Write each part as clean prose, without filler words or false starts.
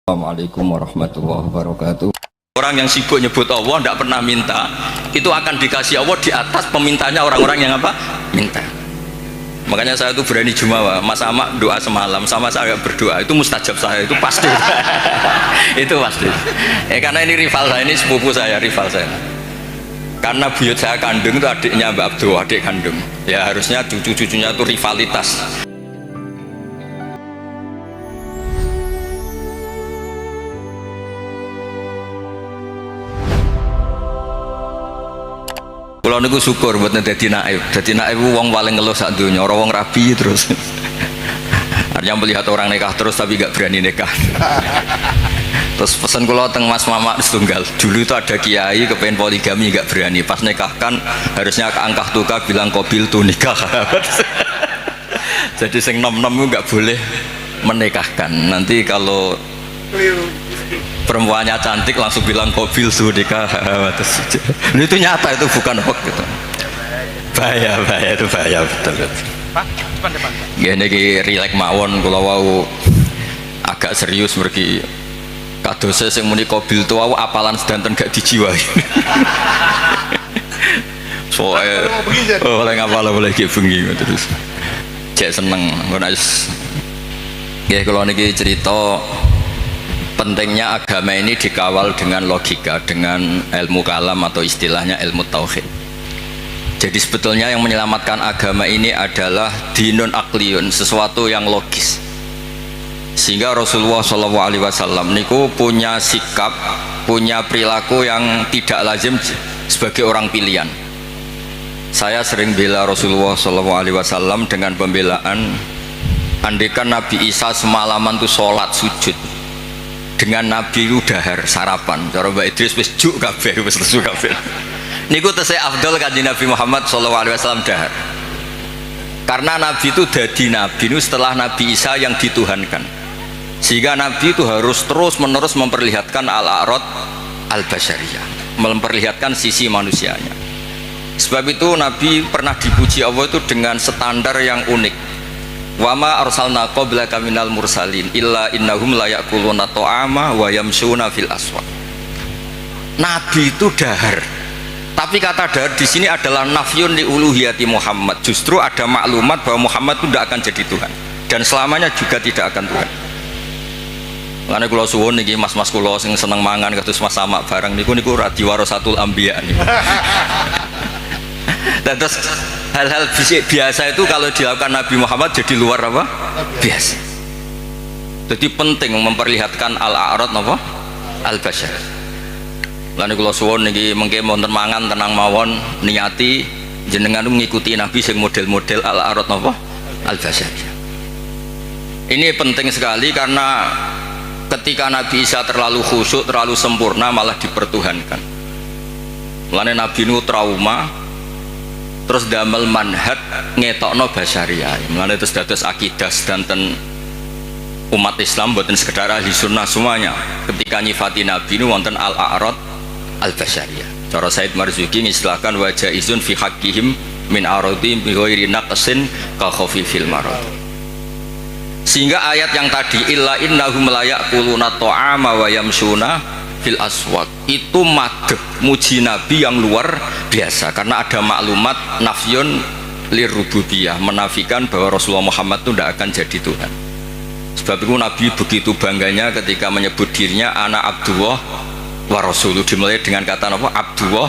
Assalamualaikum warahmatullahi wabarakatuh. Orang yang sibuk nyebut Allah tidak pernah minta, itu akan dikasih Allah di atas pemintanya orang-orang yang apa? Minta. Makanya saya itu berani jumawa, Mas Amak doa semalam sama saya berdoa, itu mustajab saya, itu pasti. Itu pasti. Karena ini rival saya, ini sepupu saya, rival saya. Karena buyut saya kandung itu adiknya Mbak Abdul, adik kandung. Ya harusnya cucu-cucunya itu rivalitas. Kalau niku syukur buat dadi naib. Dadi naib wong paling ngeluh sak donya, ora wong rabi terus. Artinya melihat orang nikah terus tapi gak berani nikah. Terus pesan kula teng Mas Mamak setunggal. Dulu itu ada kiai kepengen poligami gak berani. Pas nikahkan harusnya ke angkah tukar bilang qabil tu nikah. Jadi sing nom-nom gak boleh menikahkan. Nanti kalau perempuannya cantik langsung bilang qabil tu nikah. Itu nyata, itu bukan hoax gitu. Bahaya itu bahaya betul. Pak, depan. Gini ki rilek mawon kula wau agak serius mergi kadose sing muni qabil tu wau apalan sedanten gak dijiwai. Soale oleh ngapal boleh ki bengi terus. Cek seneng ngono wis. Nggih kula niki cerita pentingnya agama ini dikawal dengan logika, dengan ilmu kalam atau istilahnya ilmu tauhid. Jadi sebetulnya yang menyelamatkan agama ini adalah dinun akliyun, sesuatu yang logis. Sehingga Rasulullah SAW niku punya sikap, punya perilaku yang tidak lazim sebagai orang pilihan. Saya sering bela Rasulullah SAW dengan pembelaan, andaikan Nabi Isa semalaman tuh sholat sujud, dengan Nabi itu dahar sarapan, cara Mbak Idris wis juk kabeh, wis lesu kabeh. Niku tesih afdal kanjeng Nabi Muhammad SAW dahar. Karena Nabi itu dadi Nabi itu setelah Nabi Isa yang dituhankan. Sehingga Nabi itu harus terus-menerus memperlihatkan al-a'rad al-basyariyah, memperlihatkan sisi manusianya. Sebab itu Nabi pernah dipuji Allah itu dengan standar yang unik. Wa ma arsalna qablaka minal mursalin illa innahum la ya'kuluna ta'ama wa yamshuna fil aswaq. Nabi itu dahar. Tapi kata dahar di sini adalah nafyun li uluhiyati Muhammad. Justru ada maklumat bahwa Muhammad itu tidak akan jadi Tuhan dan selamanya juga tidak akan Tuhan. Karena kula suwun niki mas-mas kula sing seneng mangan kados Mas Samak bareng niku radiwarasatul anbiya niku. Terus hal-hal biasa itu kalau dilakukan Nabi Muhammad jadi luar apa? Biasa. Jadi penting memperlihatkan al-a'rad apa? Al-basyar. Lan kula suwun niki mengke wonten mangan tenang mawon niati jenengan mengikuti Nabi sing model-model al-a'rad apa? Al-basyar. Ini penting sekali karena ketika Nabi Isa terlalu khusyuk, terlalu sempurna malah dipertuhankan. Mulane Nabi nu trauma terus damel manhaj ngetokno basyariah. Mulane terus dados akidah sedanten umat Islam boten sekedar ahli sunnah semuanya. Ketika nyifati Nabi nu wonten al-a'rad al-basyariyah. Cara Said Marzuki ngistilahkan wajah izun fi haqqihim min aradhim bi ghairi naqsin ka khafifil marad. Sehingga ayat yang tadi illa innahum la ya'kuluna ta'ama wa yamshuna fil aswaq itu madh muji Nabi yang luar biasa karena ada maklumat nafyun lirububiyah, menafikan bahwa Rasulullah Muhammad itu tidak akan jadi Tuhan. Sebab itu Nabi begitu bangganya ketika menyebut dirinya anak Abdullah wa Rasuluh, dimulai dengan kata apa? Abdullah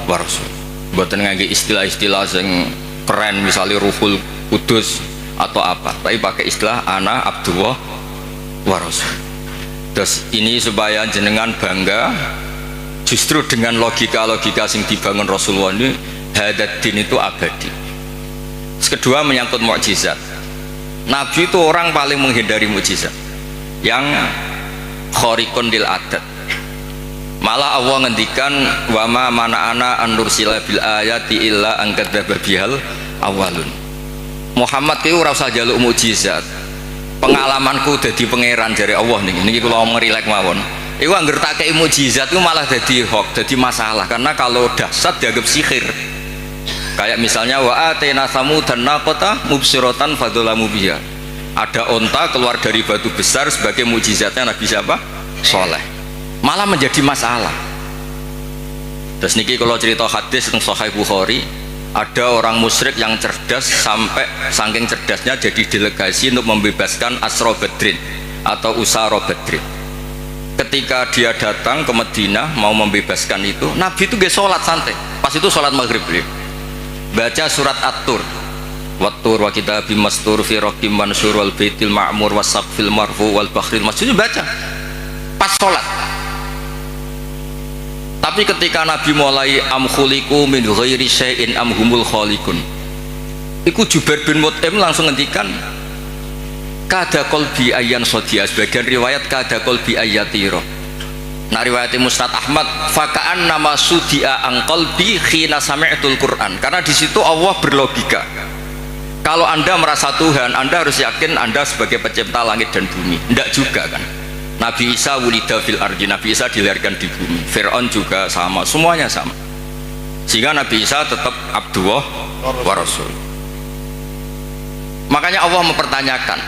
wa Rasul. Mboten ngangge istilah-istilah yang keren misalnya Ruhul Kudus atau apa, tapi pakai istilah anak Abdullah wa Rasul. Terus ini supaya jenengan bangga justru dengan logika-logika yang dibangun Rasulullah ini, hadat din itu abadi. Kedua menyangkut mukjizat. Nabi itu orang paling menghindari mukjizat yang khariqun lil adat. Malah Allah ngendikan wa ma mana'ana an nursila bil ayati illa an kadzdzaba bihal awalun. Muhammad ki ora usah njaluk mukjizat. Pengalamanku dadi pangeran dari Allah niki kula ngerilek mawon. Iku angger tak kei mukjizat itu malah dadi hoax, dadi masalah karena kalau dahsyat dianggap sihir. Kayak misalnya wa atena samudan naqata mubsiratan fadzalamu biha. Ada onta keluar dari batu besar sebagai mukjizatnya Nabi siapa? soleh, malah menjadi masalah. Terus niki kalau cerita hadis tentang Sahih Bukhari, ada orang musyrik yang cerdas sampai saking cerdasnya jadi delegasi untuk membebaskan Asra Badrin atau Usara Badrin. Ketika dia datang ke Madinah mau membebaskan itu, Nabi itu gak sholat santai. Pas itu sholat maghrib beliau baca surat At-Tur, Wat-Tur wa kitabim mastur fi raqim mansur wal baitil ma'mur wasaqfil marfu wal bakhril masjid, baca pas sholat. Tapi ketika Nabi mulai am khuliqu min ghairi syai'in am humul khaliqun, iku Jubair bin Mut'im langsung ngendikan kada qalbi ayyan sadiya, sebagian riwayat kada qalbi ayyatiro. Nah riwayat Musnad Ahmad faka'an nama sudia ang qalbi khina sami'tul Quran, karena di situ Allah berlogika kalau Anda merasa Tuhan, Anda harus yakin Anda sebagai pencipta langit dan bumi. Tidak juga kan. Nabi Isa wulida fil ardi, Nabi Isa dilahirkan di bumi. Fir'aun juga sama, semuanya sama. Sehingga Nabi Isa tetap Abdullah wa Rasul. Makanya Allah mempertanyakan,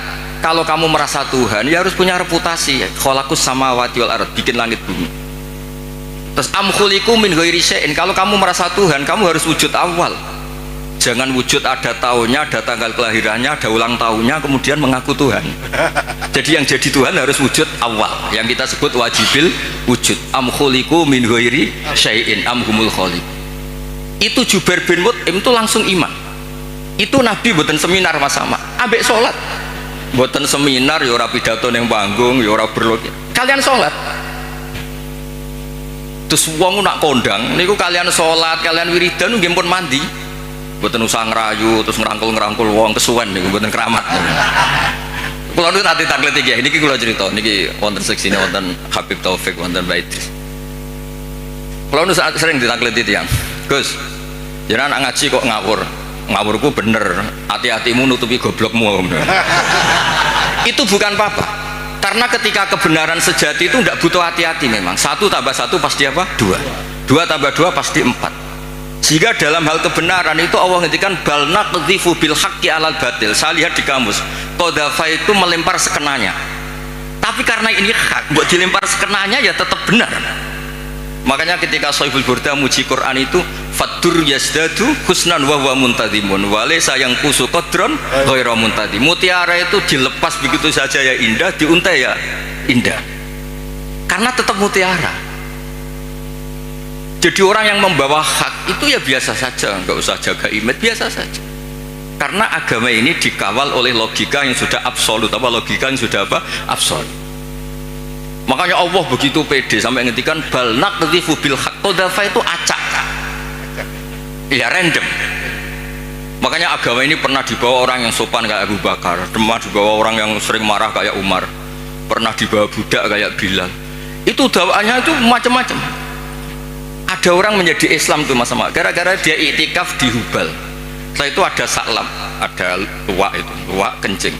kalau kamu merasa Tuhan, ya harus punya reputasi. Khalaqus samawati wal ard, bikin langit bumi. Terus am khuliqu min ghairi syai'in, kalau kamu merasa Tuhan, kamu harus wujud awal. Jangan wujud ada tahunnya, ada tanggal kelahirannya, ada ulang tahunnya, kemudian mengaku Tuhan. Jadi yang jadi Tuhan harus wujud awal, yang kita sebut wajibil wujud. Am khuliqu min ghairi syai'in am humul khaliq. Itu Jubair bin Mut'im itu langsung iman. Itu Nabi buatan seminar mas sama, ambek sholat. Buatan seminar, ya ora pidato ning panggung, ya ora berlogik. Kalian sholat. Terus wong nak kondang, niku kalian sholat, kalian wiridan, nggih pun mandi. Buatan usah ngerayu, terus ngerangkul wong kesuwen niku, buatan keramat. Kalau nu nanti taklit iki, niki kula cerita, niki wonten seksine wonten Habib Taufik, wonten Baidris. Kalau nu sering ditaklit tiyang, Gus, jenengan ngaji kok ngawur. Ngawurku bener, hati-hatimu nutupi goblokmu. Itu bukan apa-apa, karena ketika kebenaran sejati itu tidak butuh hati-hati. Memang 1 tambah 1 pasti apa? 2, 2 tambah 2 pasti 4. Sehingga dalam hal kebenaran itu Allah ngendikan bal naqdhifu bil haqqi alal batil. Saya lihat di kamus, qadhafa itu melempar sekenanya. Tapi karena ini hak, buat dilempar sekenanya ya tetap benar. Makanya ketika Shahibul Burda muji Quran itu fadur yazdadu husnan wa huwa muntadimun walaysa yang kusu qadron ghairu muntadim. Mutiara itu dilepas begitu saja ya indah, diuntai ya indah, karena tetap mutiara. Jadi orang yang membawa hak itu ya biasa saja, nggak usah jaga image, biasa saja. Karena agama ini dikawal oleh logika yang sudah absolut, apa logika yang sudah apa? Absolut. Makanya Allah begitu pede sampai ngendikan bal naqdhifu bil haqq, qadhafa itu acak. Ya random. Makanya agama ini pernah dibawa orang yang sopan kayak Abu Bakar, pernah dibawa orang yang sering marah kayak Umar, pernah dibawa budak kayak Bilal. Itu dakwaannya itu macam-macam. Ada orang menjadi Islam tuh mas, gara-gara dia iktikaf di Hubal. Setelah itu ada saklam, ada luwak, itu luwak kencing.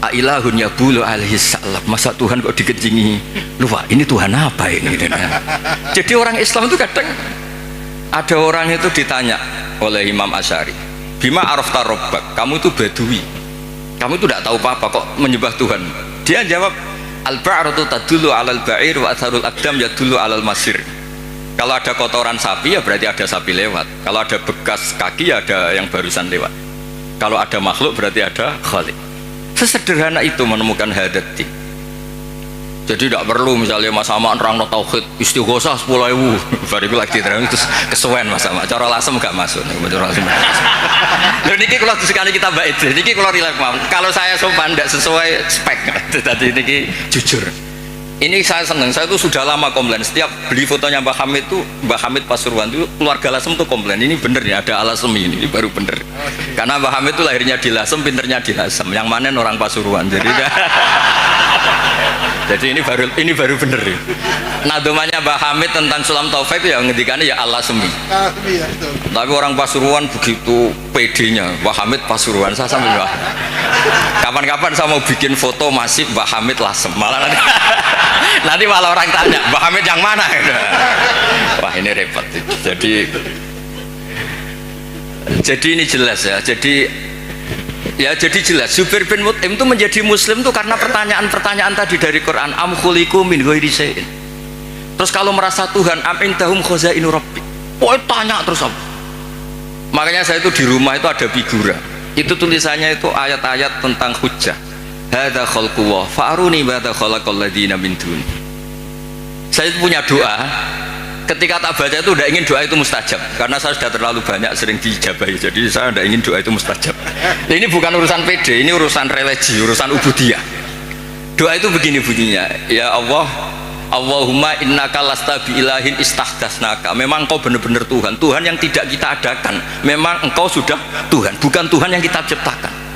Ailahun yabulu alaihi salam, masa Tuhan kok dikencingi luwak, ini Tuhan apa ini? Jadi orang Islam itu kadang ada orang itu ditanya oleh Imam Asy'ari, bima arafta rabbak, kamu itu badui, kamu itu tidak tahu apa-apa kok menyembah Tuhan. Dia jawab, al-ba'ratu tadullu alal ba'ir wa atharul aqdam yadullu alal masir. Kalau ada kotoran sapi ya berarti ada sapi lewat, kalau ada bekas kaki ya ada yang barusan lewat, kalau ada makhluk berarti ada khalik. Sesederhana itu menemukan hadati. Jadi tidak perlu misalnya mas sama orang no tauhid istighosah 10.000 baru lagi terus kesuwen mas sama cara lasem gak masuk. Lalu niki kalau sekali kita baik, niki kalau relax mau. Kalau saya sopan tidak sesuai spek, tadi niki jujur. Ini saya senang, saya itu sudah lama komplain. Setiap beli fotonya Mbah Hamid itu, Mbah Hamid Pasuruan itu keluarga Lasem tuh komplain. Ini bener ya, ada Alasem ini baru bener. Karena Mbah Hamid itu lahirnya di Lasem, pinternya di Lasem. Yang mana orang Pasuruan. Jadi ini baru bener ya. Nadomanya Mbah Hamid tentang Sulam Taufik itu yang ngendikannya ya Alasemi. Tapi orang Pasuruan begitu pedenya, Mbah Hamid Pasuruan. Saya sampai kapan-kapan saya mau bikin foto masif Mbah Hamid Lasem. Malah nanti malah orang tanya Mbah Hamid yang mana? Wah ini repot. Jadi ini jelas ya. Jadi Ya jadi jelas Zubair bin Mut'im itu menjadi muslim itu karena pertanyaan-pertanyaan tadi dari Quran, am khuliqu min ghairi syai'in. Terus kalau merasa Tuhan, am indahum khazainu rabbi. Pokoknya tanya terus apa. Makanya saya itu di rumah itu ada figura. Itu tulisannya itu ayat-ayat tentang hujjah. Hadza khalqullah fa'aruni madza khalaqal ladzina min dun. Saya itu punya doa. Ketika tak baca itu tidak ingin doa itu mustajab karena saya sudah terlalu banyak sering diijabahi, jadi saya tidak ingin doa itu mustajab. Ini bukan urusan PD, ini urusan religi, urusan ubudiyah. Doa itu begini bunyinya, ya Allah, Allahumma innaka lasta biilahin istahdasnaka. Memang engkau benar-benar Tuhan, Tuhan yang tidak kita adakan. Memang engkau sudah Tuhan, bukan Tuhan yang kita ciptakan.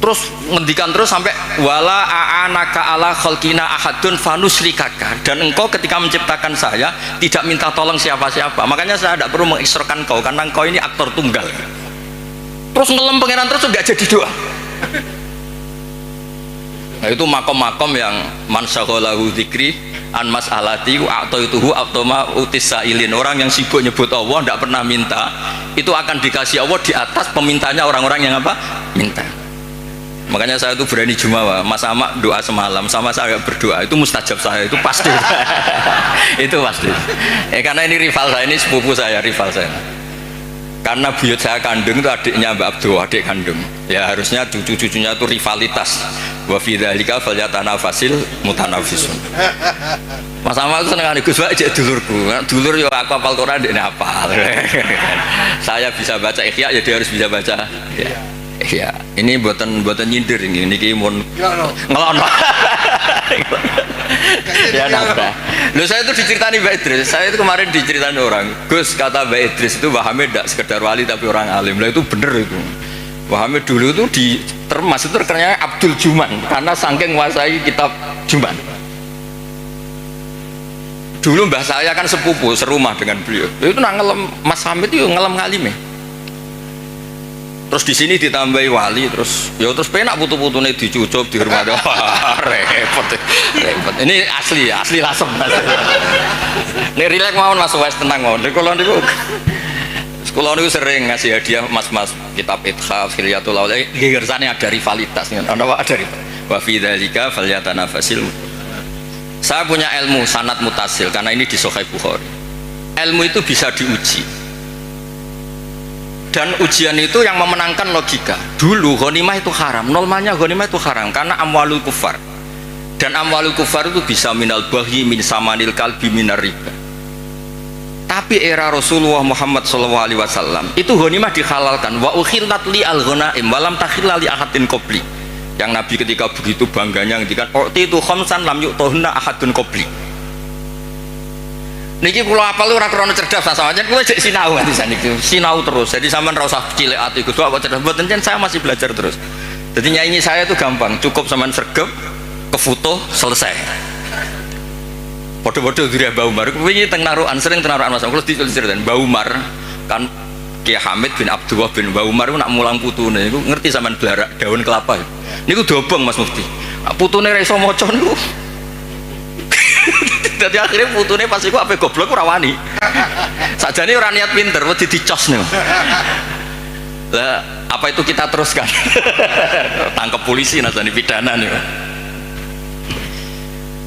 Terus ngendikan terus sampai wala a'anaka ala khalqina ahadun fanusrikaka, dan engkau ketika menciptakan saya tidak minta tolong siapa-siapa, makanya saya tidak perlu mengiksrokan kau karena engkau ini aktor tunggal. Terus ngelem pangeran terus nggak jadi doa. Nah itu makom-makom yang man syaghalahu dzikri an mas'alati wa a'taituhu atoma utisailin. Orang yang sibuk nyebut Allah tidak pernah minta, itu akan dikasih Allah di atas pemintanya orang-orang yang apa? Minta. Makanya saya itu berani jumawa, Mas Amak doa semalam sama saya berdoa itu mustajab, saya itu pasti. Itu pasti. Karena ini rival saya, ini sepupu saya, rival saya. Karena buyut saya kandung itu adiknya Mbak Abdul, adik kandung. Ya harusnya cucu-cucunya itu rivalitas. Wa fi dzalika falyatanafasil mutanafisun. Mas Amak itu seneng Gus Pak cek dulurku. Dulur yo aku hafal Quran ndekne hafal. Saya bisa baca Ikhya ya dia harus bisa baca. Ya, ini buatan nyindir ini mun ngelono. Ya nambah. Loh saya itu diceritani Mbak Idris. Saya itu kemarin diceritani orang. Gus kata Mbak Idris itu Wahamid tidak sekedar wali tapi orang alim. Lah itu bener itu. Wahamid dulu itu di termas itu terkenalnya Abdul Juman karena saking menguasai kitab Juman. Dulu mbah saya kan sepupu serumah dengan beliau. Itu nak ngelem Mas Hamid itu ngelem ngalime. Terus di sini ditambahi wali, terus ya terus penak putu-putune dicucup di rumah. Repot. Ini asli lasem. Nek rilek mawon Mas wes tenang mawon. Kalau niku sering ngasih hadiah mas-mas kitab Ithaf, Hilyatul Auliya. Gegersane ada rivalitas kan. Ana ada wa fi dzalika falyatanafasil. Saya punya ilmu sanad mutasil karena ini di Sahih Bukhari. Ilmu itu bisa diuji. Dan ujian itu yang memenangkan logika. Dulu ghanimah itu haram, normalnya ghanimah itu haram karena amwalul kufar. Dan amwalul kufar itu bisa minal baghi, min samanil kalbi, minar riba. Tapi era Rasulullah Muhammad SAW itu ghanimah dihalalkan. Wa ukhillat li al-ghanaim walam takhilla li ahadin qabli. Yang Nabi ketika begitu bangganya ngendikan itu khamsan lam yu'tahunna ahadun qabli. Niki kula apal ora krana cerdas sama aja kula jek sinau nganti saniki. Sinau terus. Jadi sampean ora usah cilik ati Gus kok cerdas mboten saya masih belajar terus. Jadi nyanyi saya itu gampang, cukup sampean sregep, ke foto selesai. Padha-padha diri Mbah Umar. Wingi teng narukan sering teng narukan Mas. Kula diceritain Mbah Umar kan Kiai Hamid bin Abdullah bin Mbah Umar nak mulang putune niku ngerti sampean blarak daun kelapa. Niku dobong Mas Mufti. Putune ra iso maca niku. Jadi akhirnya putune pas iku ape goblok ora wani. Sakjane ora niat pinter, wedi dicos niku. Lah, apa itu kita teruskan? Tangkap polisi nasani pidana niku.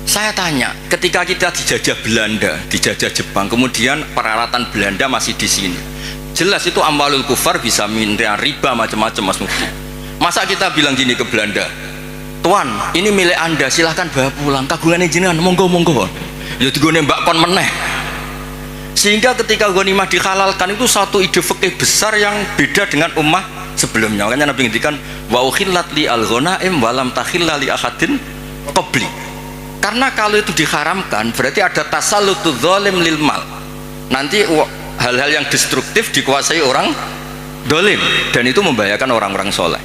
Saya tanya, ketika kita dijajah Belanda, dijajah Jepang, kemudian peralatan Belanda masih di sini. Jelas itu amwalul kufar bisa minta riba macam-macam Mas Mufti. Masa kita bilang gini ke Belanda, Tuan, ini milik Anda, silahkan bawa pulang. Kagungannya jenengan, monggo. Ya digone mbak kon meneh. Sehingga ketika ghanimah dihalalkan itu satu ide fikih besar yang beda dengan ummah sebelumnya. Makanya Nabi ngendikan wa ukhillat li al-ghanaim wa lam takhilla li ahadin qabli. Karena kalau itu diharamkan berarti ada tasallutu dzalim lil mal. Nanti hal-hal yang destruktif dikuasai orang dolim dan itu membahayakan orang-orang soleh.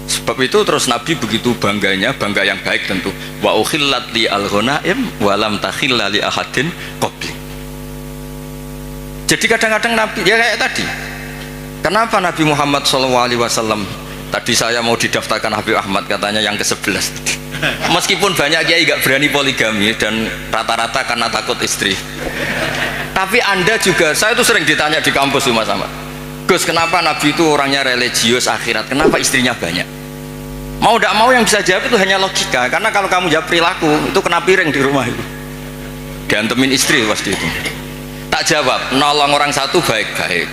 Sebab itu terus Nabi begitu bangganya, bangga yang baik tentu. Wa ukhillat li al-ghanaim wa lam takhilla li ahadin qabli. Jadi kadang-kadang Nabi ya kayak tadi. Kenapa Nabi Muhammad SAW tadi saya mau didaftarkan Habib Ahmad katanya yang ke-11. Meskipun banyak kiai gak berani poligami dan rata-rata karena takut istri. Tapi Anda juga, saya itu sering ditanya di kampus Mas Ahmad. Gus, kenapa Nabi itu orangnya religius akhirat? Kenapa istrinya banyak? Mau tidak mau yang bisa jawab itu hanya logika. Karena kalau kamu jawab perilaku, itu kena piring di rumah itu. Diantemin istri pasti itu. Tak jawab, nolong orang satu baik-baik,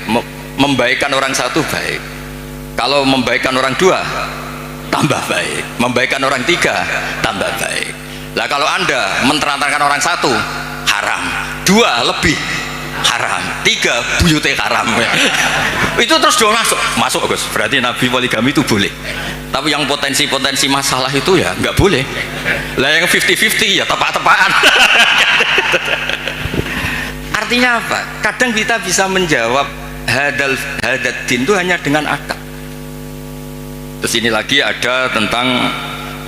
membaikkan orang satu baik. Kalau membaikkan orang dua, tambah baik. Membaikkan orang tiga, tambah baik. Lah kalau Anda menterantarkan orang satu, haram. Dua lebih haram. Tiga buyute haram. Itu terus dong masuk Gus. Berarti Nabi poligami itu boleh. Tapi yang potensi-potensi masalah itu ya nggak boleh. Lah yang 50-50 ya tepak-tepakan. Artinya apa? Kadang kita bisa menjawab hadat din itu hanya dengan akal. Terus ini lagi ada tentang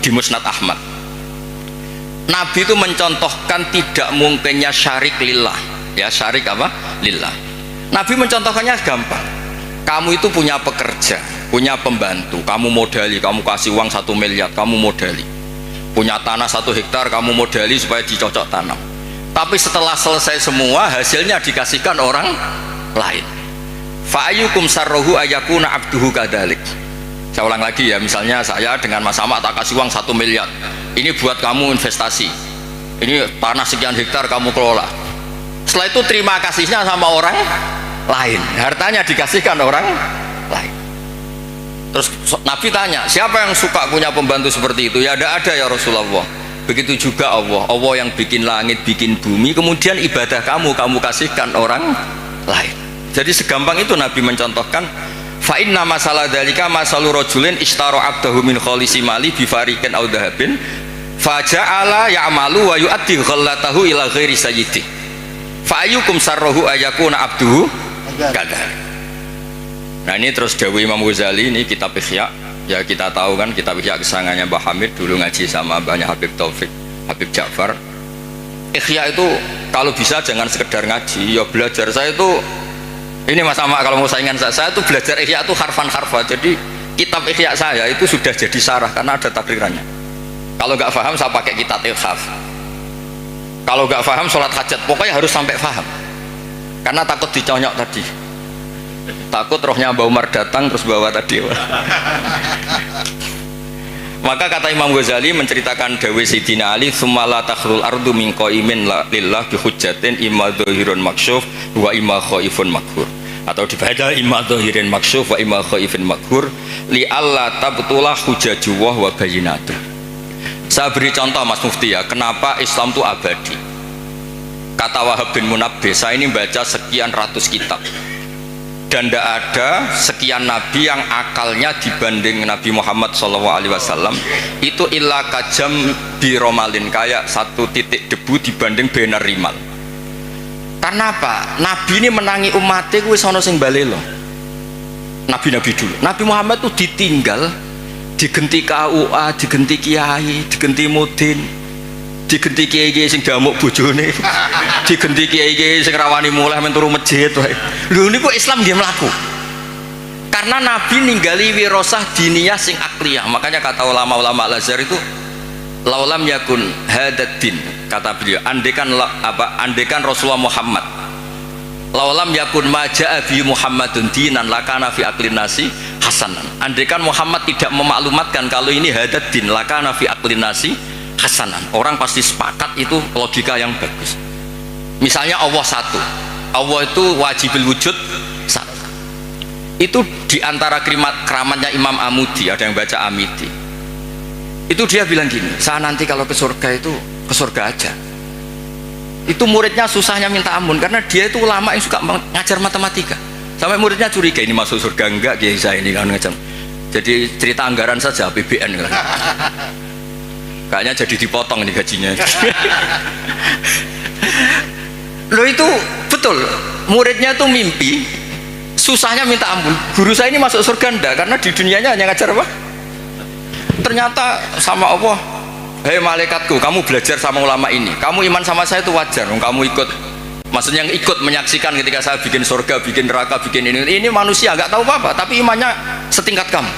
di Musnad Ahmad. Nabi itu mencontohkan tidak mungkinnya syarik lillah. Ya, syarik apa? Lillah. Nabi mencontohkannya gampang. Kamu itu punya pekerja, punya pembantu, kamu modali, kamu kasih uang 1 miliar, kamu modali. Punya tanah 1 hektar, kamu modali supaya dicocok tanam. Tapi setelah selesai semua, hasilnya dikasihkan orang lain. Fa'ayyukum sarrohu ayakuna abduhu kadalik. Saya ulang lagi ya, misalnya saya dengan Mas Ahmad tak kasih uang 1 miliar. Ini buat kamu investasi. Ini tanah sekian hektar kamu kelola. Setelah itu terima kasihnya sama orang lain. Hartanya dikasihkan orang lain. Terus Nabi tanya, siapa yang suka punya pembantu seperti itu? Ya ada ya Rasulullah. Begitu juga Allah yang bikin langit, bikin bumi, kemudian ibadah kamu kasihkan orang lain. Jadi segampang itu Nabi mencontohkan, fa inna masalah dzalika masalu rajulin ishtara abdahu min khalisi mali bi fariqin aw dhahabin fa ja'ala ya'malu wa yu'addi ghallatahu ila ghairi sayyidi fa ayyukum sarruhu ayakuna abduhu kadar. Nah ini terus dawuh Imam Ghazali, ini kitab Ihya. Ya kita tahu kan kitab Ihya kesangannya Mbah Hamid, dulu ngaji sama banyak Habib Taufik, Habib Ja'far. Ihya itu kalau bisa jangan sekedar ngaji, ya belajar. Saya itu ini Mas Ahmad kalau mau saingan saya itu belajar Ihya itu harfan-harfa. Jadi kitab Ihya saya itu sudah jadi sarah karena ada takrirannya. Kalau nggak paham saya pakai kitab Ilhaf. Kalau nggak paham sholat hajat, pokoknya harus sampai paham. Karena takut diconyok tadi. Takut rohnya Mbak Umar datang terus bawa tadi. Maka kata Imam Ghazali menceritakan dawe Sayyidina Ali, "Tsumma takhrul ardu min qaimin lillah bi hujjatin imma dhahirun maksyuf wa imma khaifun maghfur." Atau dibaca imma dhahirin maksyuf wa imma khaifun maghfur li alla tabtulah hujjajullah wa bayyinatu. Saya beri contoh Mas Mufti ya, kenapa Islam itu abadi. Kata Wahab bin Munabbih, saya ini baca sekian ratus kitab. Dan tidak ada sekian nabi yang akalnya dibanding Nabi Muhammad SAW itu illa kajam biromalin, kayak 1 titik debu dibanding benar rimal. Karena apa? Nabi ini menangi umatnya kuwi sono sing balelo. Nabi-nabi dulu. Nabi Muhammad itu ditinggal, digenti KUA, digenti kiai, digenti mudin, digenti kiai sing damuk bojone, digenti kiai sing rawani mulai men turu masjid wae. Lho niku Islam nggih mlaku. Karena Nabi ninggali wirasah diniyah sing akliyah. Makanya kata ulama-ulama Al-Azhar itu laulam yakun hadad din, kata beliau, andekan Rasulullah Muhammad laulam yakun maja'a bi Muhammadun dinan lakana fi aklin nasi hasanan. Andekan Muhammad tidak memaklumatkan kalau ini hadad din lakana fi aklin nasi hasanan, orang pasti sepakat itu logika yang bagus. Misalnya Allah satu, Allah itu wajibul wujud satu. Itu diantara keramatnya Imam Amudi, ada yang baca Amidi, itu dia bilang gini, saya nanti kalau ke surga itu ke surga aja. Itu muridnya susahnya minta ampun karena dia itu ulama yang suka ngajar matematika, sampai muridnya curiga ini masuk surga enggak kiai saya ini kan ngajar. Jadi cerita anggaran saja APBN kan. Kayaknya jadi dipotong nih gajinya. Loh itu betul, muridnya tuh mimpi susahnya minta ampun, guru saya ini masuk surga enggak, karena di dunianya hanya ngajar apa? Ternyata sama Allah, hei malaikatku, kamu belajar sama ulama ini, kamu iman sama saya itu wajar, kamu ikut, maksudnya yang ikut menyaksikan ketika saya bikin surga, bikin neraka, bikin ini manusia nggak tahu apa-apa, tapi imannya setingkat kamu.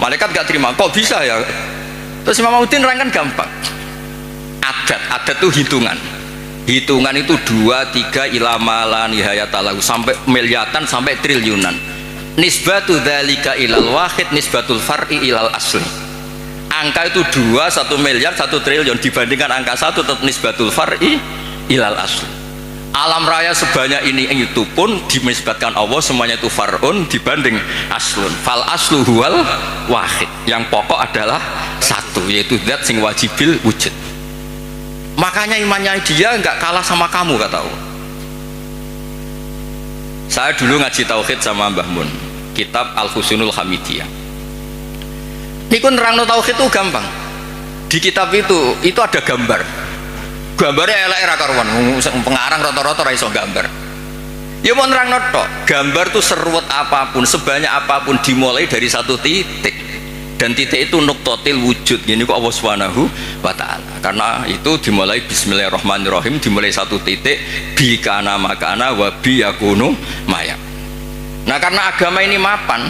Malaikat nggak terima, kok bisa ya? Terus Imam Udin nerangkan gampang, adat itu hitungan itu 2, 3 ilama la nihayatalahu, sampai miliatan sampai triliunan. nisbatu dzalika ilal wahid nisbatul far'i ilal asli. Angka itu 2, 1 miliar, 1 triliun dibandingkan angka 1 tetap nisbatul far'i ilal asli. Alam raya sebanyak ini itu pun dinisbatkan Allah semuanya itu far'un dibanding aslun. Fal aslu huwal wahid. Yang pokok adalah satu, yaitu zat sing wajibil wujud. Makanya imannya dia nggak kalah sama kamu, kata Allah. Saya dulu ngaji tauhid sama Mbah Mun, kitab Al-Husunul Hamidiyah. Niku nerangno tauhid itu gampang. Di kitab itu ada gambar. Gambarnya elek ra karuan, pengarang rata-rata ra iso gambar. Ya mau nerangno tok, gambar itu seruwet apapun, sebanyak apapun dimulai dari satu titik. Dan titik itu nuktotil wujud, gini kok Allah Subhanahu wa ta'ala. Karena itu dimulai bismillahirrahmanirrahim, dimulai satu titik bi kana makana wa bi yakunu maya. Nah, karena agama ini mapan,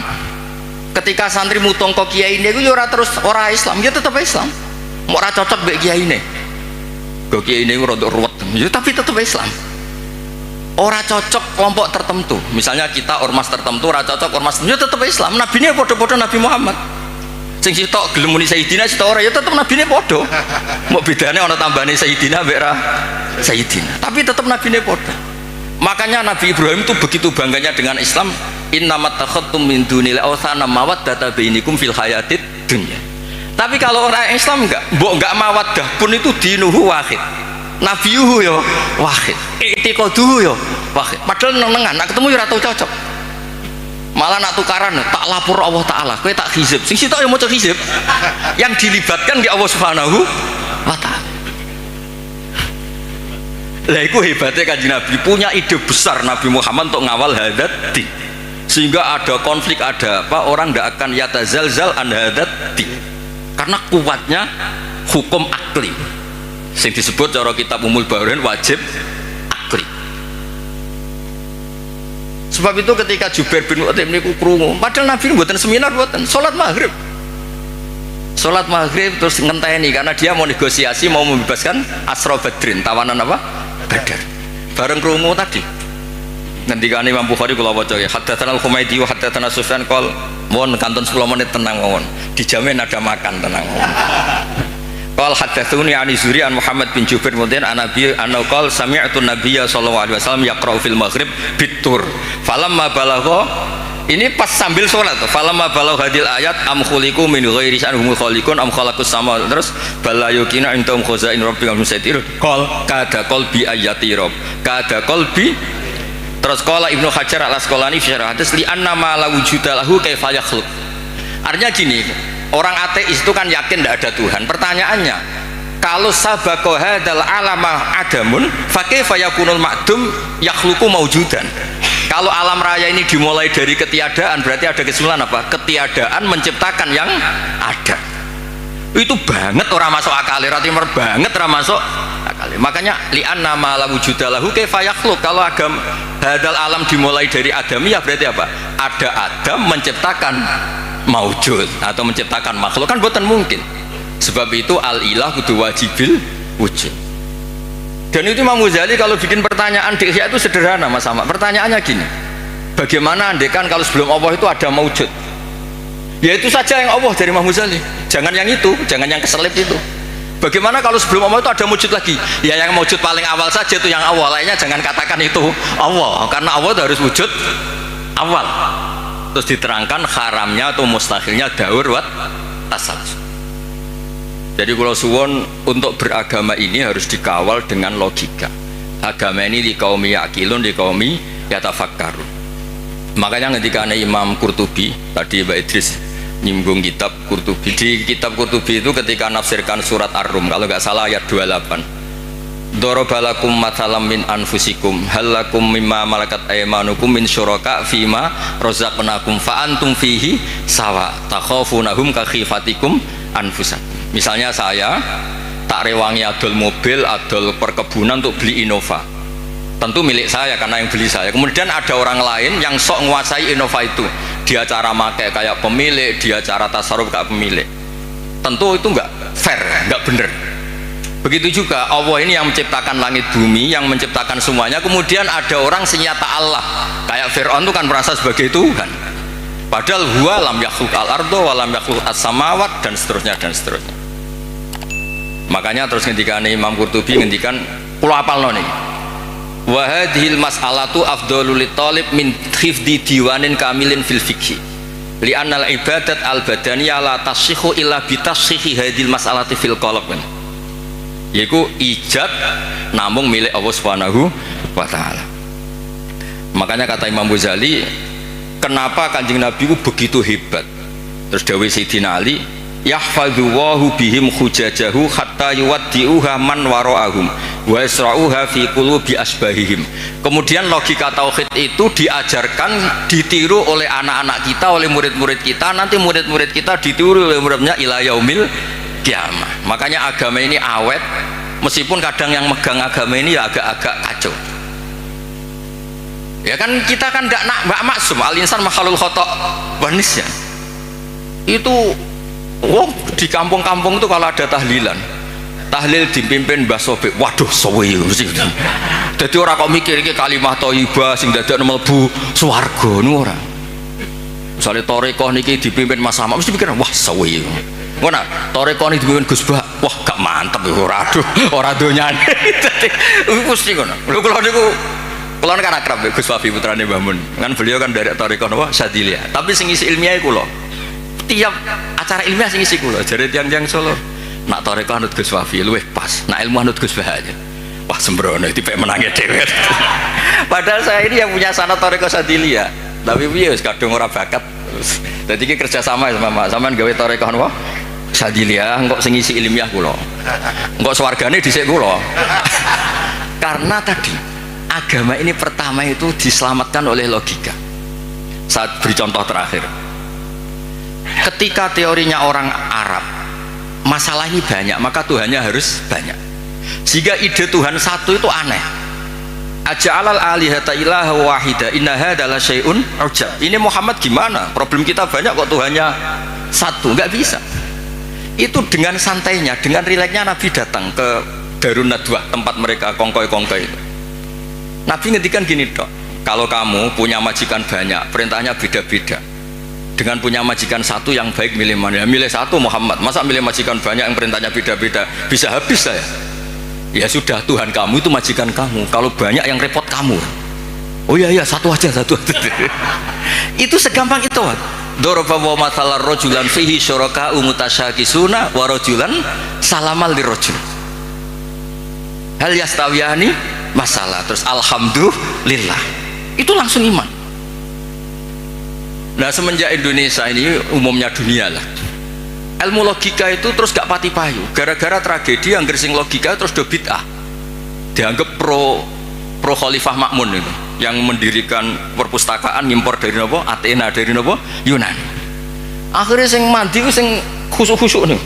ketika santri mutong kok kiai ini ya ora terus ora Islam, ya tetap Islam. Mau ora cocok mbek kiai ini. Kok kiai ini rada ruwet, ya tapi tetap Islam. Ora cocok kelompok tertentu. Misalnya kita ormas tertentu ora cocok ormas, ya tetap Islam. Nabine padha-padha Nabi Muhammad. Sing sitok gelem muni Sayyidina, sitok ora ya tetep nabine padha. Mbok bedane ana tambane Sayyidina mbek ra Sayyidina, tapi tetep nabine padha. Makanya Nabi Ibrahim itu begitu bangganya dengan Islam, innamat takhadtum min dunil awthana mawaddata bainikum fil hayatid dunya. Tapi kalau orang Islam mbok enggak mawaddah pun itu dinuhu wahid. Nabiyuhu ya wahid. I'tiqaduhu ya wahid. Padahal nengan nak ketemu ya ora tau cocok. Malah nak tukaran tak lapor Allah Ta'ala, kowe tak hizib sing sitok ya maca hizib yang dilibatkan di Allah Subhanahu wa ta'ala. Lah iku hebatnya Kanjeng Nabi, punya ide besar Nabi Muhammad untuk ngawal hadat din, sehingga ada konflik, ada apa, orang tidak akan yatazalzal an hadat din karena kuatnya hukum akli sing disebut cara kitab Umul Bawarin wajib akli. Sebab itu ketika Jubair bin Mut'im niku krungu, padahal Nabi mboten seminar, mboten salat maghrib. Salat maghrib terus ngenteni karena dia mau negosiasi, mau membebaskan Asra Badrin, tawanan apa? Badar. Bareng krungu tadi. Ngendikane Imam Bukhari kula waca ya, haddatsana Al-Humaydi wa haddatsana Sufyan qol, mohon kantun 10 menit tenang mawon. Dijamin ada makan tenang mawon. Qal haddatsuni an Zuhri an Muhammad bin Jubair mudin an Nabi anna qal sami'tu Nabiyya sallallahu alaihi wasallam yaqra'u fil maghrib bitur. Falamma balagha, ini pas sambil sholat tuh. Falamma balagha hadil ayat am khuliqu min ghairi sya'hum khaliqun am khalaqus sama, terus bala yukina intum khazain rabbika musaitir. Qal kada qalbi ayati rabb. Kada qalbi. Terus qala Ibnu Hajar al-Asqalani fi syarah hadis li anna ma la wujuda lahu kaifa yakhluq. Artinya gini, orang ateis itu kan yakin tidak ada Tuhan. Pertanyaannya, kalau sabaqo hadzal alama adamun fa kaifa yakunul ma'dum yakhluqu maujudan. Kalau alam raya ini dimulai dari ketiadaan, berarti ada kesimpulan apa? Ketiadaan menciptakan yang ada. Itu banget orang masuk akal, ratimer banget orang masuk akal. Makanya li'anna ma la wujuda lahu kaifa yakhluq. Kalau agama hadzal alam dimulai dari adamiyah, berarti apa? Ada Adam menciptakan maujud atau menciptakan makhluk, kan bukan mungkin. Sebab itu al-ilah kudu wajibil wujud. Dan itu Imam Ghazali kalau bikin pertanyaan di Ihya itu sederhana Mas Ahmad. Pertanyaannya gini, bagaimana andekan kalau sebelum Allah itu ada maujud? Ya itu saja yang Allah dari Imam Ghazali, jangan yang itu, jangan yang keselip itu. Bagaimana kalau sebelum Allah itu ada wujud lagi? Ya yang wujud paling awal saja itu yang awal, lainnya jangan katakan itu Allah, karena Allah itu harus wujud awal. Terus diterangkan haramnya atau mustahilnya daur wat tasalsul. Jadi kalau suwon untuk beragama ini harus dikawal dengan logika. Agama ini di kaum yakilun, di kaum yatafakkarun. Makanya ketika Imam Qurtubi tadi Mbak Idris nyinggung kitab Qurtubi, di kitab Qurtubi itu ketika nafsirkan surat Ar-Rum kalau nggak salah ayat 28, Dorobalakum mathalam min anfusikum halakum mimma malakat aymanukum min syuraka fima rozaqnakum fa antum fihi sawa takhafunahum ka khifatikum anfusakum. Misalnya saya tak rewangi adol mobil, adol perkebunan untuk beli Innova, tentu milik saya karena yang beli saya. Kemudian ada orang lain yang sok menguasai Innova itu, dia cara pakai kayak pemilik, dia cara tasarruf kayak pemilik, tentu itu enggak fair, enggak bener. Begitu juga Allah ini yang menciptakan langit bumi, yang menciptakan semuanya. Kemudian ada orang senyata Allah, kayak Fir'aun itu kan merasa sebagai Tuhan. Padahal huwa lam yakhluq al-ardo wa lam yakhluq as-samawat dan seterusnya dan seterusnya. Makanya terus ngendikan Imam Qurtubi ngendikan kula apalno niki. Wa hadhil mas'alatu afdhalul litalib min hifdzi diwanin kamilin fil fiqh. Li'anna al-ibadat al-badaniyah la tasihhu illa bi tasihhi hadhil mas'alati fil qalb. Yaiku ijab namung milik Allah Subhanahu wa taala. Makanya kata Imam Ghazali, kenapa Kanjeng Nabi itu begitu hebat? Terus dawuh Sayyidina Ali, yahfadzuhu bihim hujajahu hatta yuwaddi'uha man wara'ahum wa yasra'uha fi qulubi asbahihim. Kemudian logika tauhid itu diajarkan, ditiru oleh anak-anak kita, oleh murid-murid kita, nanti murid-murid kita ditiru oleh muridnya ila yaumil kiamah. Makanya agama ini awet, meskipun kadang yang megang agama ini ya agak-agak kacau. Ya kan kita kan nggak maksum, al-insan makhluk khata' wa nisyan. Itu di kampung-kampung itu kalau ada tahlilan, tahlil dipimpin Mbah Sobek, waduh suwe sih. Jadi orang kok mikir iki kalimat thayyibah sing dadekno mlebu swarga niku ora. Misale tarekah niki dipimpin Mas Ahmad mesti pikir wah suwe. Ngono, tarekah niki dipimpin Gus Bah, wah gak mantep ora aduh, ora donyane. Dadi mesti ngono. Lho kula niku kula kan akrab Gus Wafi putrane Mbah Mun. Kan beliau kan dari tarekah napa Sadiliyah. Tapi sing isi ilmiah kula. Tiap acara ilmiah sing isi kula jare tiang-tiang Solo. Nak tarekah anut Gus Wafi luwih pas. Nak ilmu anut Gus Bah aja. Wah sembrono iki pek menange dhewe. Padahal saya ini yang punya sanad tarekah Sadiliyah. Tapi piye wis kadung ora bakat. Dadi iki kerja sama sama sampean gawe tarekah napa? Sadiliyah engko sing isi ilmiah kula. Engko swargane dhisik kula. Karena tadi agama ini pertama itu diselamatkan oleh logika. Saat beri contoh terakhir, ketika teorinya orang Arab masalah ini banyak, maka Tuhannya harus banyak, sehingga ide Tuhan satu itu aneh. Aja'alal alihata ilaha wahida inna hadza la syai'un ujab. Ini Muhammad gimana? Problem kita banyak kok Tuhannya satu, nggak bisa. Itu dengan santainya, dengan rileksnya Nabi datang ke Darun Nadwah, tempat mereka kongkoi-kongkoi itu. Nabi ngendikan gini dok, kalau kamu punya majikan banyak, perintahnya beda-beda. Dengan punya majikan satu yang baik milih mana? Ya, milih satu Muhammad. Masa milih majikan banyak yang perintahnya beda-beda? Bisa habis saya. Ya sudah, Tuhan kamu itu majikan kamu. Kalau banyak yang repot kamu. Oh iya satu aja. Itu segampang itu. Daraba wa mathalar rajulan fihi syuraka'u mutasyakisuna wa rajulan salamal lirajul. Hal yastawiyani masalah, terus alhamdulillah, itu langsung iman. Nah semenjak Indonesia ini umumnya dunia lah, ilmu logika itu terus gak pati payu gara-gara tragedi yang gersing logika terus do bid'ah, dianggap pro Khalifah Makmun itu yang mendirikan perpustakaan ngimpor dari nopo Athena, dari nopo Yunani. Akhirnya sing mandi sing khusuk-khusuk nih.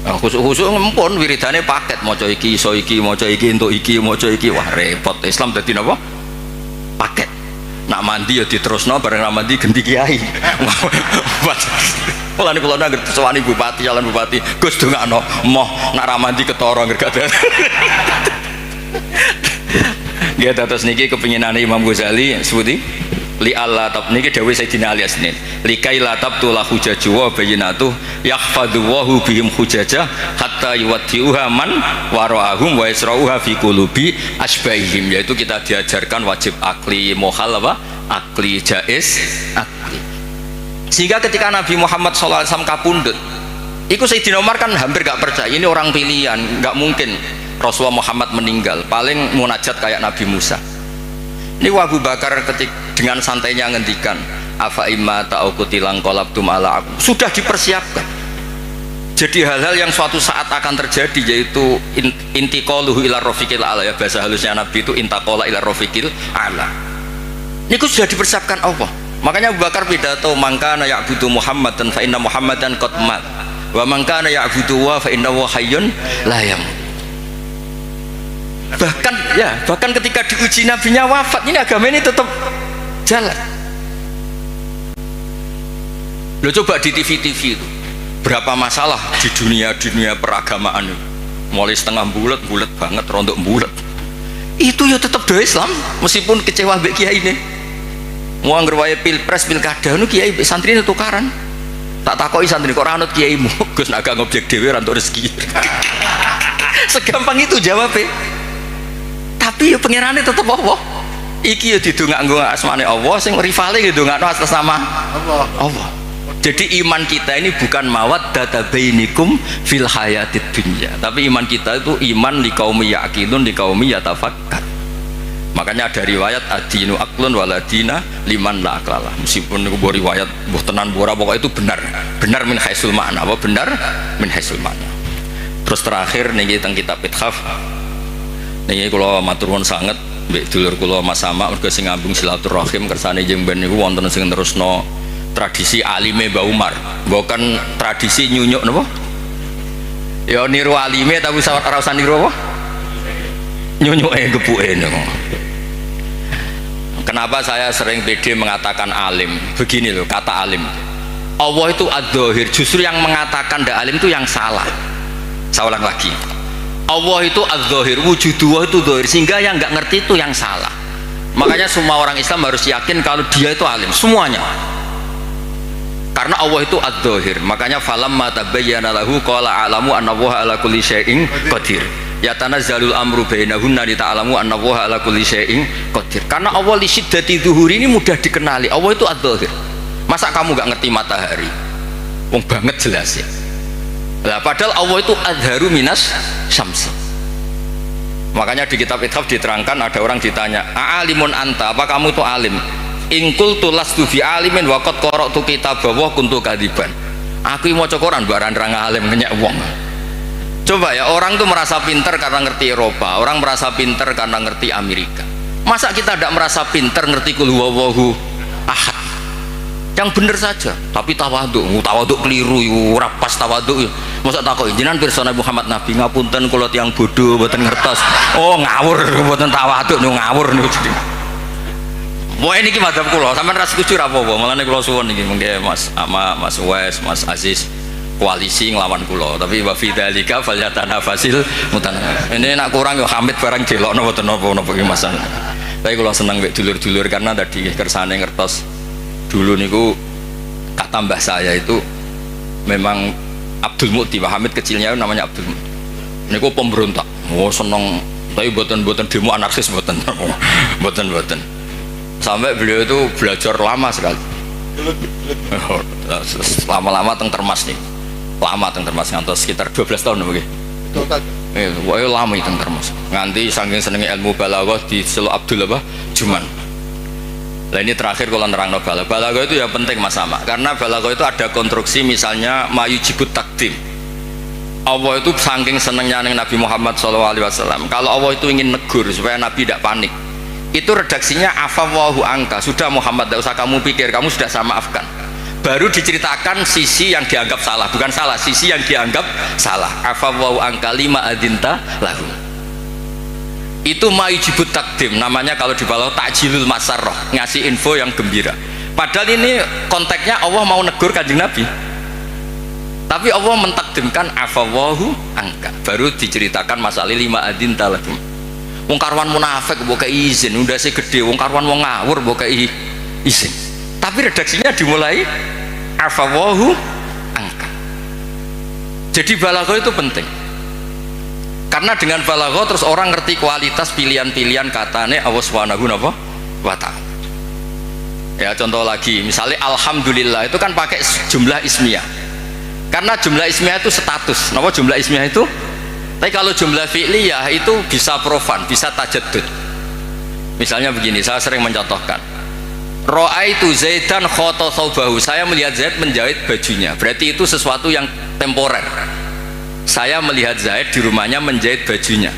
Khusuk-khusuk ngempun wiridane paket, maca iki iso iki, maca iki entuk iki, maca iki, wah repot. Islam dadi napa? Paket. Nak mandi ya diterusno, bareng nak mandi ganti kiai. Mulane kula nang sewani bupati, jalan bupati, Gus dongakno, moh nak ra mandi ketara ngergat. Nggih terus niki kepinginane Imam Ghazali sebuti li Allah tab niki dawuh Sayyidina Ali Asnin likai la tabtu la hujaju wa bayyinatu yahfadhu wa bihim hujajah hatta yuwaddi'uha man wara'ahum wa yasra'uha fi qulubi asbahihim. Yaitu kita diajarkan wajib akli mohal apa? Akli jaiz akli. Sehingga ketika Nabi Muhammad SAW kapundhut, itu Sayyidina Umar kan hampir gak percaya ini orang pilihan, gak mungkin Rasulullah Muhammad meninggal, paling munajat kayak Nabi Musa. Ini Abu Bakar dengan santainya ngendikan afa imma ta'ukutilang kolabtum ala aku, sudah dipersiapkan. Jadi hal-hal yang suatu saat akan terjadi, yaitu intiqaluhu ila rafiqil ala, ya bahasa halusnya Nabi itu intaqala ila rafiqil ala. Ini sudah dipersiapkan Allah. Makanya Abu Bakar pidato mangkana ya'budu Muhammadan fa inna Muhammadan qad mat wa mangkana ya'budu wa fa innahu hayyun la yamut. Bahkan ketika diuji nabinya wafat, ini agama ini tetap jalan. Lo coba di TV itu berapa masalah di dunia peragamaan itu, mulai setengah bulat banget, rontok bulat, itu ya tetap doa Islam meskipun kecewa mbek kiai ini. Mau anggere wae pilpres pilkada nu kiai santri tukaran. Tak takoki santri kok ora anut kiaimu. Gus nak gak ngobjek dhewe ora entuk rezeki. Segampang itu jawabnya. Tapi ya pangerane tetep Allah. Iki ya didongakno asmane Allah, sing rivale ya didongakno atas nama Allah. Jadi iman kita ini bukan mawaddata bainikum fil hayatid dunya, tapi iman kita itu iman liqaumi yaqilun liqaumi yatafakkar. Makanya ada riwayat adinu aqlun waladina liman la aqlala. Meskipun niku riwayat mbuh tenan ora pokoknya itu benar. Benar min haisul ma'na, apa benar min haisul ma'na. Terus terakhir niki teng kitab Ithaf. Niki kula matur nuwun sanget mbek dulur kula Mas Sama mergo sing ngambung silaturahim kersane jeung ben niku wonten sing terusno tradisi alime Mbah Umar, bukan tradisi nyunyuk napa? Ya niru alime tapi ora usah niru apa? Nyunyuke gepuke niku. Kenapa saya sering pede mengatakan alim? Begini loh kata alim. Allah itu ad-dhahir, justru yang mengatakan ndak alim itu yang salah. Saya ulang lagi. Allah itu ad-dhahir, wujudullah itu dhahir, sehingga yang nggak ngerti itu yang salah. Makanya semua orang Islam harus yakin kalau dia itu alim, semuanya. Karena Allah itu ad-dhahir, makanya falamma tabayyana lahu qala a'lamu anna Allaha ala kulli syai'in qadir. Ya tanazzalul amru bainahunna li ta'lamu anna Allaha ala kulli syai'in qadir. Karena Allah li syiddati dzuhuri ini mudah dikenali. Allah itu ad-dhahir. Masa kamu gak ngerti matahari? Wong banget jelas ya. Lah padahal Allah itu adharu minas syamsi. Makanya di kitab Ithaf diterangkan ada orang ditanya, "A'alimun anta? Apa kamu itu alim?" Ingkul tulas tu fi alimin waqad qara'tu kitab wa kuntu kadiban. Aku maca Quran barang nerang alim ngenyek wong. Coba ya, orang tuh merasa pinter karena ngerti Eropa, orang merasa pinter karena ngerti Amerika. Masa kita tidak merasa pinter ngerti kul huwallahu ahad? Yang bener saja, tapi tawaduk keliru, ora pas tawaduk. Masa takok jenengan pirsa Nabi Muhammad Nabi ngapunten kula tiyang bodoh mboten ngertos. Oh ngawur mboten tawaduk niku ngawur niku. Mau ini ki madzhab kula, sampean ra setuju ra apa-apa, malane kula suwun niki mengke Mas Ama, Mas Wes, Mas Aziz koalisi nglawan kula, tapi wa fi dzalika falyatanafasil mutanafis. Ini nak kurang yo Hamid barang delokno mboten napa-napa ki Mas. Tapi kula seneng mek dulur-dulur karena tadi kersane ngertos dulu niku kata mbah saya itu memang Abdul Mukti, Pak Hamid kecilnya namanya Abdul Mukti. Niku pemberontak. Oh seneng, tapi mboten demo anarkis mboten. Mboten. Sampai beliau itu belajar lama sekali. Lama-lama teng Termas nih, lama teng Termas ngantos sekitar 12 tahun begini. Wah lama teng Termas. Nganti saking senengnya ilmu balaghah di Selo Abdul apa Juman. Nah ini terakhir kalau nerangno balaghah itu ya penting Mas Sama, karena balaghah itu ada konstruksi misalnya mayujibut takdim. Allah itu saking senengnya Nabi Muhammad SAW. Kalau Allah itu ingin negur supaya Nabi tidak panik, itu redaksinya afawwahu angka, sudah Muhammad tidak usah kamu pikir, kamu sudah saya maafkan. Baru diceritakan sisi yang dianggap salah, bukan salah, sisi yang dianggap salah. Afawwahu angka lima adinta lahu. Itu ma'ijibut takdim, namanya kalau di bawah takjilul masarroh, ngasih info yang gembira. Padahal ini konteksnya Allah mau negur kanjeng Nabi, tapi Allah mentakdimkan afawwahu angka, baru diceritakan masalah lima adinta lahu. Wong karwan munafik mbok kei izin, undase gede, wong karwan wong ngawur mbok kei izin. Tapi redaksinya dimulai afawwahu angka. Jadi balaghah itu penting. Karena dengan balaghah terus orang ngerti kualitas pilihan-pilihan katane Allah Subhanahu wa ta'ala. Ya contoh lagi, misalnya alhamdulillah itu kan pakai jumlah ismiyah. Karena jumlah ismiyah itu status. Napa jumlah ismiyah itu? Tapi kalau jumlah fi'liyah itu bisa profan, bisa tajaddud. Misalnya begini, saya sering mencontohkan. Ra'aitu Zaidan khata thawbahu. Saya melihat Zaid menjahit bajunya. Berarti itu sesuatu yang temporer. Saya melihat Zaid di rumahnya menjahit bajunya.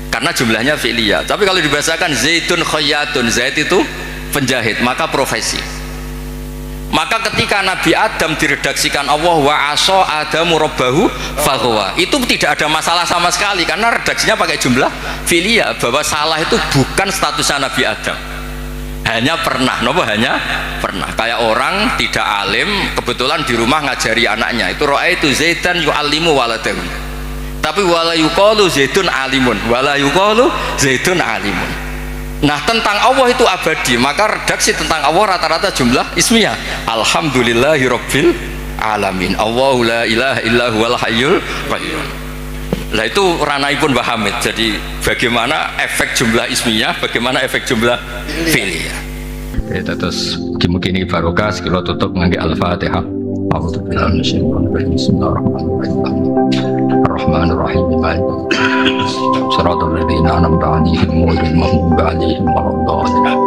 Karena jumlahnya fi'liyah. Tapi kalau dibahasakan Zaidun khayyatun, Zaid itu penjahit, maka profesi. Maka ketika Nabi Adam diredaksikan Allah wa asa adamu rabbahu faghwa, itu tidak ada masalah sama sekali karena redaksinya pakai jumlah filia, bahwa salah itu bukan statusnya Nabi Adam, hanya pernah, hanya pernah. Kayak orang tidak alim kebetulan di rumah ngajari anaknya, itu ra'aitu Zaidan yu'allimu waladahu, tapi wala yuqalu Zaidun alimun, wala yuqalu Zaidun alimun. Nah tentang Allah itu abadi, maka redaksi tentang Allah rata-rata jumlah ismiyah. Alhamdulillahirabbil alamin. Allahu la ilaha illa huwal hayyul qayyum. Lah itu ranahipun Mbah Hamid. Jadi bagaimana efek jumlah ismiyah, bagaimana efek jumlah fi'liyah. Kita terus mungkin ini barokah sekilo tutup ngangge Al-Fatihah. A'udzubillahi minasyaitonir rajim. Bismillahirrahmanirrahim. Ar-Rahmanir-Rahim. Shiratal ladzina an'amta 'alaihim ghairil maghdubi 'alaihim waladdallin.